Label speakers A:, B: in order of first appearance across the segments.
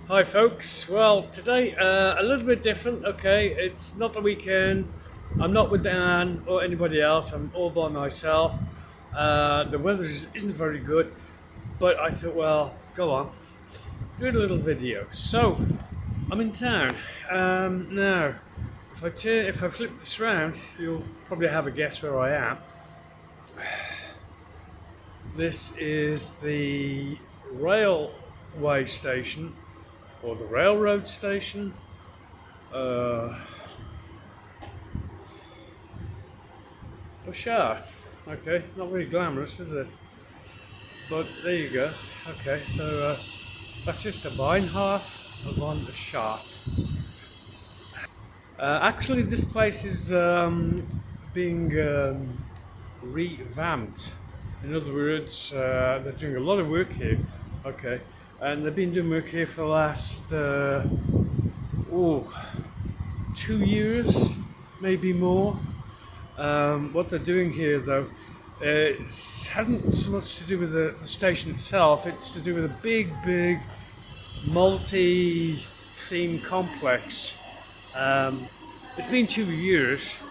A: Hi, folks. Well, today a little bit different. Okay, it's not the weekend. I'm not with Anne or anybody else. I'm all by myself. The weather isn't very good, but I thought, well, go on, do a little video. So, I'm in town now. If I flip this around, you'll probably have a guess where I am. This is the railway station or the railroad station. Uh, shot. Okay, not very glamorous, is it? But there you go. Okay, so that's just a Beinhof von Schart. Actually, this place is being revamped. In other words, they're doing a lot of work here. Okay, and they've been doing work here for the last oh 2 years, maybe more. What they're doing here, though, hasn't so much to do with the station itself. It's to do with a big, multi-theme complex. Um, it's been 2 years,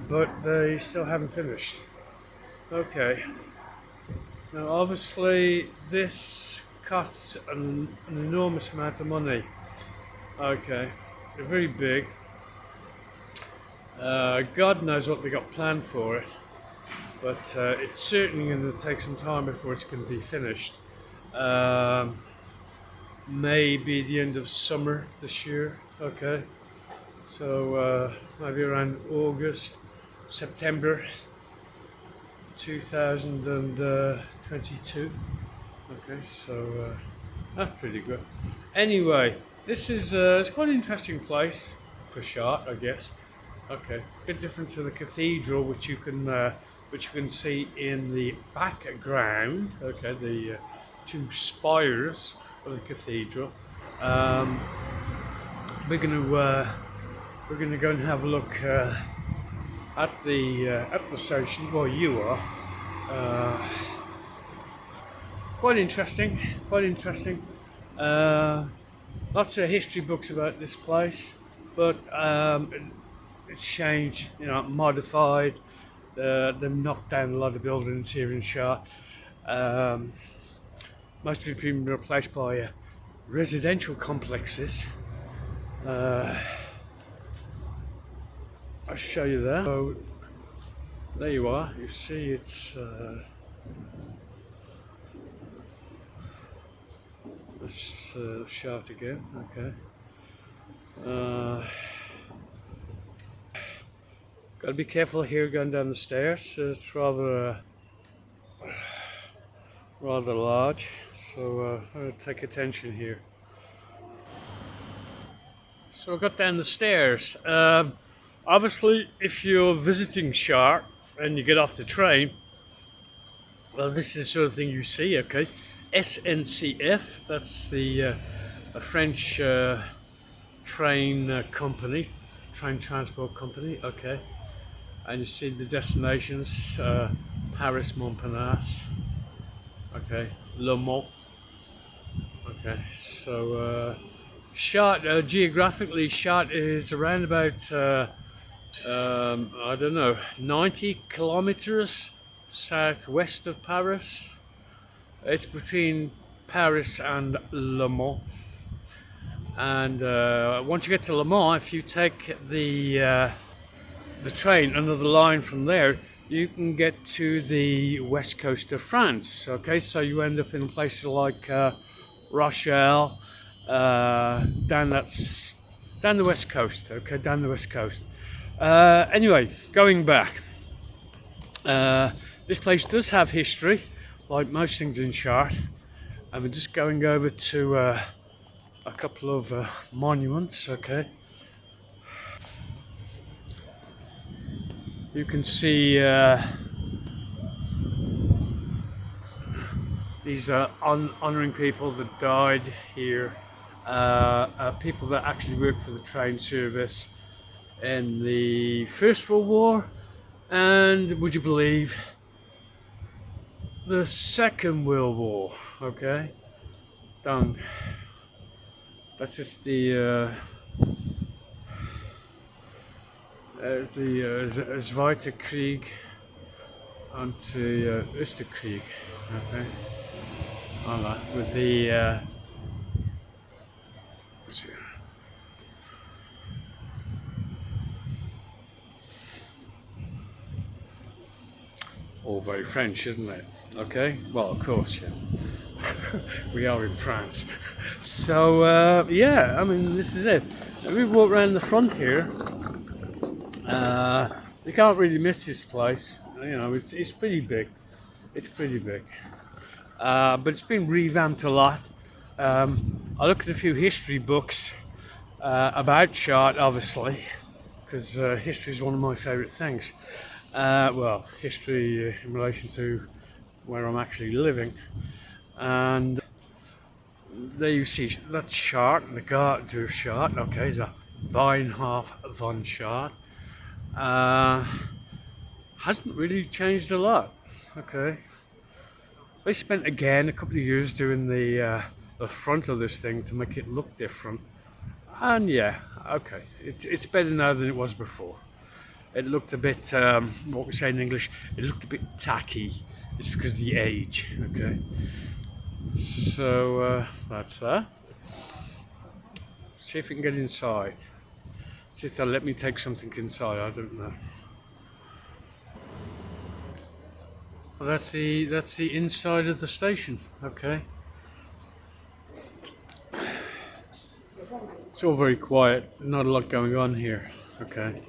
A: but they still haven't finished. Okay. Now, obviously, this costs an enormous amount of money. Okay. They're very big. God knows what they got planned for it. But it's certainly going to take some time before it's going to be finished. Um, Maybe the end of summer this year. Okay, so maybe around August, September 2022. Okay, so that's pretty good. Anyway, this is it's quite an interesting place for Chart, I guess. Okay, a bit different to the cathedral, which you can see in the background. Okay, the two spires of the cathedral. Um, we're going to go and have a look at the station. Well, you are. Uh, Quite interesting. Quite interesting. Uh, Lots of history books about this place, but it's changed, modified. They've knocked down a lot of buildings here in Shah. Um, Most of it been replaced by residential complexes. Uh, I'll show you that. So there you are. You see, it's let's show it again. Okay. Uh, Got to be careful here going down the stairs. It's rather large, so take attention here. So I got down the stairs. Obviously, if you're visiting Chart and you get off the train, well, this is the sort of thing you see. Okay, SNCF. That's the a French train company, train transport company. Okay, and you see the destinations: Paris, Montparnasse. Okay, Le Mans. Okay, so Chartres, geographically, Chartres is around about, I don't know, 90 kilometers southwest of Paris. It's between Paris and Le Mans. And once you get to Le Mans, if you take the train, another line from there, you can get to the west coast of France. Okay, so you end up in places like Rochelle, down the west coast. Okay, down the west coast. Anyway, going back, this place does have history, like most things in Chartres. And we're just going over to a couple of monuments. Okay, you can see these are honouring people that died here, people that actually worked for the train service in the First World War, and would you believe, the Second World War. Okay, done. That's just the Zweite Krieg und Österkrieg. Okay, voilà. With the let's see. All very French, isn't it? Okay, well, of course, yeah. We are in France. So, yeah, I mean, this is it. We walk around the front here. You can't really miss this place. You know, it's pretty big. It's pretty big. But it's been revamped a lot. I looked at a few history books about Chartres, obviously, because history is one of my favourite things. Well, history in relation to where I'm actually living. And there you see, that's Chartres, the Gare du Chartres, okay, the Bahnhof von Chartres. Hasn't really changed a lot, okay. They spent again a couple of years doing the front of this thing to make it look different. And yeah, okay, it's better now than it was before. It looked a bit, what we say in English, it looked a bit tacky. It's because of the age, okay. So that's that. See if we can get inside. See if they'll let me take something inside. I don't know. Well, that's the inside of the station. Okay. It's all very quiet. Not a lot going on here. Okay.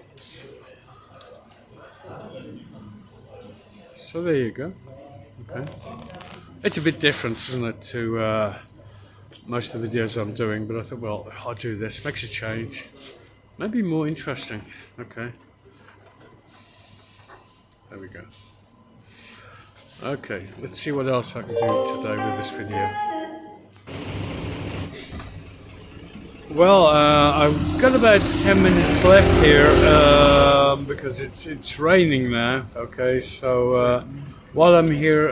A: So there you go. Okay. It's a bit different, isn't it, to most of the videos I'm doing, but I thought, well, I'll do this. Makes a change. Maybe more interesting. Okay. There we go. Okay, let's see what else I can do today with this video. Well, I've got about 10 minutes left here because it's raining now. Okay, so while I'm here,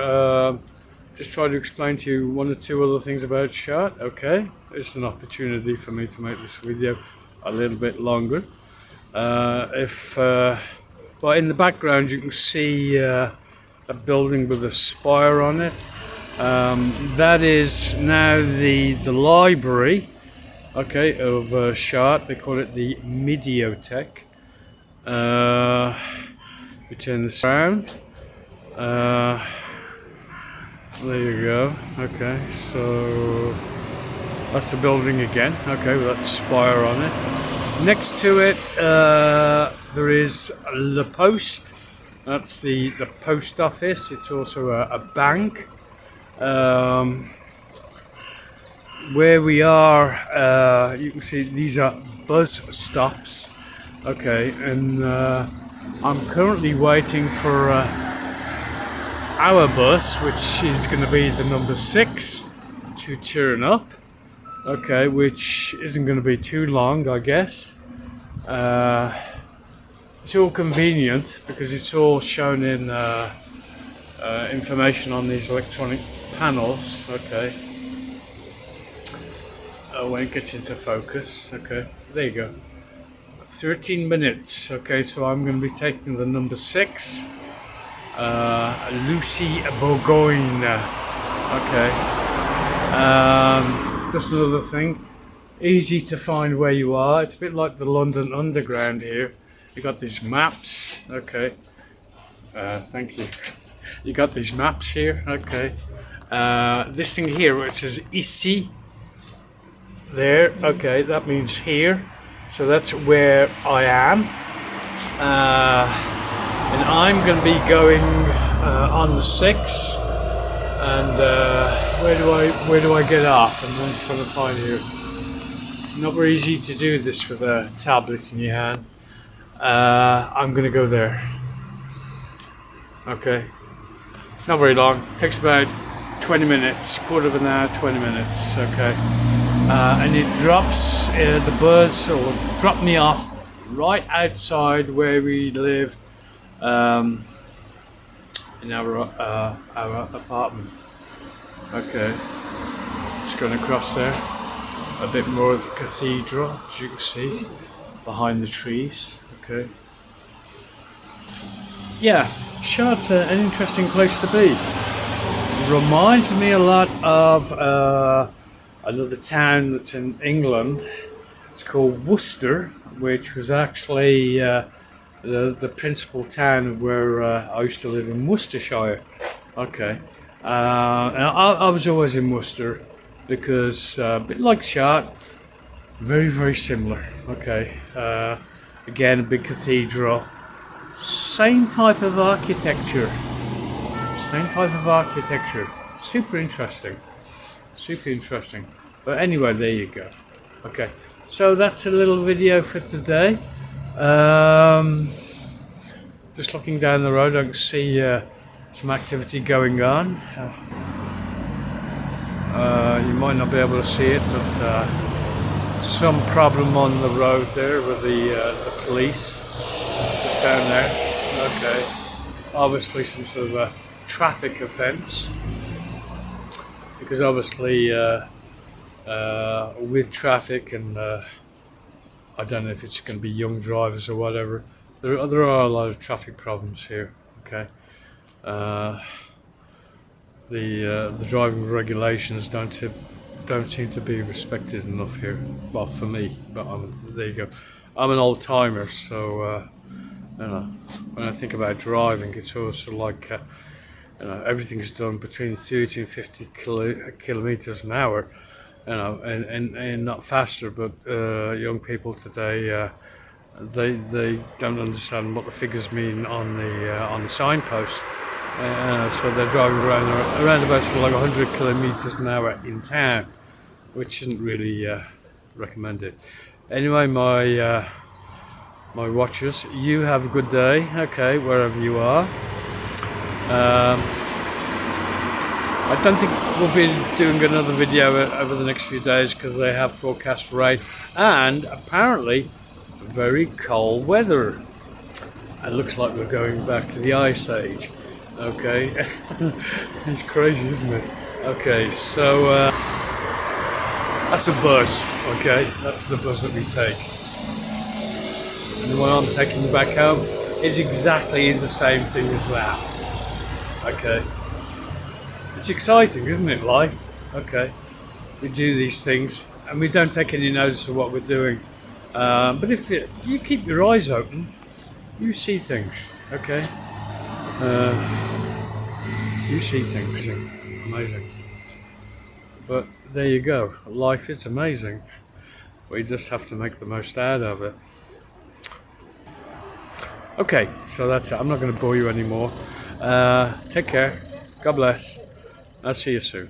A: just try to explain to you one or two other things about Chartres. Okay, it's an opportunity for me to make this video a little bit longer. Well, in the background you can see a building with a spire on it. That is now the library. Okay, of Chartres. They call it the Midiothèque. We turn this around. There you go. Okay, so that's the building again. Okay, with that spire on it. Next to it, there is Le Poste. That's the post office. It's also a bank. Where we are, you can see these are bus stops. Okay, and I'm currently waiting for our bus, which is going to be the number 6, to turn up. Okay, which isn't going to be too long, I guess. It's all convenient because it's all shown in information on these electronic panels. Okay. When it gets into focus. Okay, there you go. 13 minutes. Okay, so I'm going to be taking the number 6, Lucy Bourgogne. Okay. Just another thing. Easy to find where you are. It's a bit like the London Underground here. You got these maps. Okay. Thank you. You got these maps here. Okay. This thing here where it says ici. There, okay, that means here, so that's where I am, and I'm going to be going on the 6, and where do I get off? And I'm trying to find here. Not very easy to do this with a tablet in your hand. I'm going to go there. Okay, not very long. Takes about 20 minutes, quarter of an hour, 20 minutes. Okay. And it drops the bus, or drop me off right outside where we live in our apartment. Okay, just going across there. a bit more of the cathedral, as you can see, behind the trees. Okay. Yeah, Chartres an interesting place to be. Reminds me a lot of another town that's in England. It's called Worcester, which was actually the principal town where I used to live in Worcestershire. Okay. And I was always in Worcester because, a bit like Chartres, very, very similar. Okay. Again, a big cathedral. Same type of architecture. Same type of architecture. Super interesting. Super interesting. But anyway, there you go. Okay. So that's a little video for today. Just looking down the road, I can see some activity going on. You might not be able to see it, but some problem on the road there with the police just down there. Okay, obviously some sort of a traffic offence, because obviously with traffic and I don't know if it's going to be young drivers or whatever. There are a lot of traffic problems here. Okay. The driving regulations don't seem to be respected enough here. Well, for me, but there you go. I'm an old timer, so you know, when I think about driving, it's also like you know, everything's done between 30 and 50 kilometers an hour. You know, and not faster. But young people today, they don't understand what the figures mean on the signpost. So they're driving around about sort of like 100 kilometers an hour in town, which isn't really recommended. Anyway, my watchers, you have a good day. Okay, wherever you are. I don't think we'll be doing another video over the next few days because they have forecast rain and apparently very cold weather. It looks like we're going back to the Ice Age. Okay, it's crazy, isn't it? Okay, so that's a bus. Okay, that's the bus that we take. And the one I'm taking back home is exactly the same thing as that. Okay. It's exciting, isn't it, life? Okay. We do these things and we don't take any notice of what we're doing. But if you keep your eyes open, you see things, okay? You see things. Amazing. But there you go. Life is amazing. We just have to make the most out of it. Okay, so that's it. I'm not going to bore you anymore. Take care. God bless. I'll see you soon.